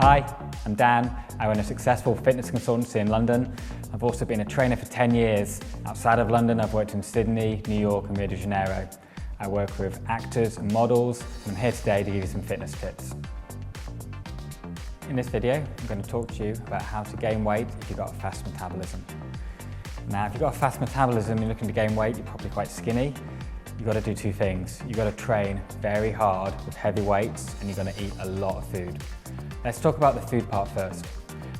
Hi, I'm Dan. I run a successful fitness consultancy in London. I've also been a trainer for 10 years. Outside of London, I've worked in Sydney, New York and Rio de Janeiro. I work with actors and models, and I'm here today to give you some fitness tips. In this video, I'm going to talk to you about how to gain weight if you've got a fast metabolism. Now, if you've got a fast metabolism and you're looking to gain weight, you're probably quite skinny. You've got to do two things. You've got to train very hard with heavy weights and you're going to eat a lot of food. Let's talk about the food part first.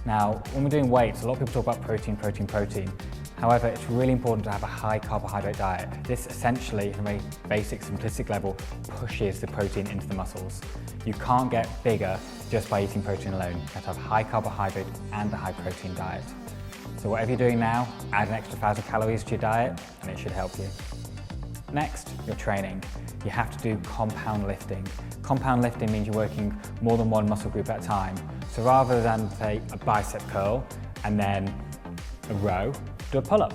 Now, when we're doing weights, a lot of people talk about protein. However, it's really important to have a high carbohydrate diet. This essentially, at a very basic, simplistic level, pushes the protein into the muscles. You can't get bigger just by eating protein alone. You have to have high carbohydrate and a high protein diet. So whatever you're doing now, add an extra 1,000 calories to your diet and it should help you. Next, your training. You have to do compound lifting. Compound lifting means you're working more than one muscle group at a time. So rather than, say, a bicep curl and then a row, do a pull-up.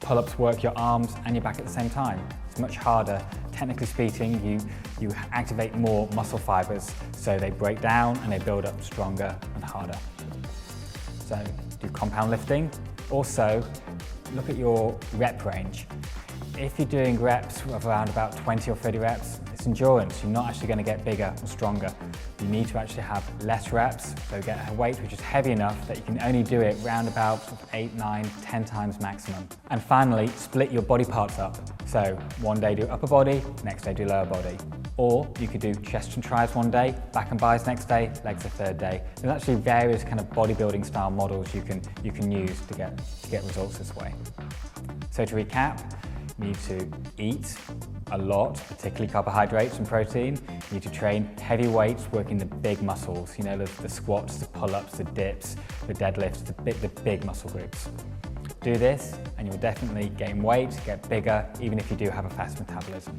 Pull-ups work your arms and your back at the same time. It's much harder. Technically speaking, you activate more muscle fibers, so they break down and they build up stronger and harder. So do compound lifting. Also, look at your rep range. If you're doing reps of around about 20 or 30 reps, it's endurance. You're not actually going to get bigger or stronger. You need to actually have less reps, so get a weight which is heavy enough that you can only do it round about 8, 9, 10 times maximum. And finally, split your body parts up. So one day do upper body, next day do lower body. Or you could do chest and triceps one day, back and bis next day, legs the third day. There's actually various kind of bodybuilding style models you can use to get results this way. So to recap, you need to eat a lot, particularly carbohydrates and protein. You need to train heavy weights, working the big muscles, you know, the squats, the pull-ups, the dips, the deadlifts, the big muscle groups. Do this and you'll definitely gain weight, get bigger, even if you do have a fast metabolism.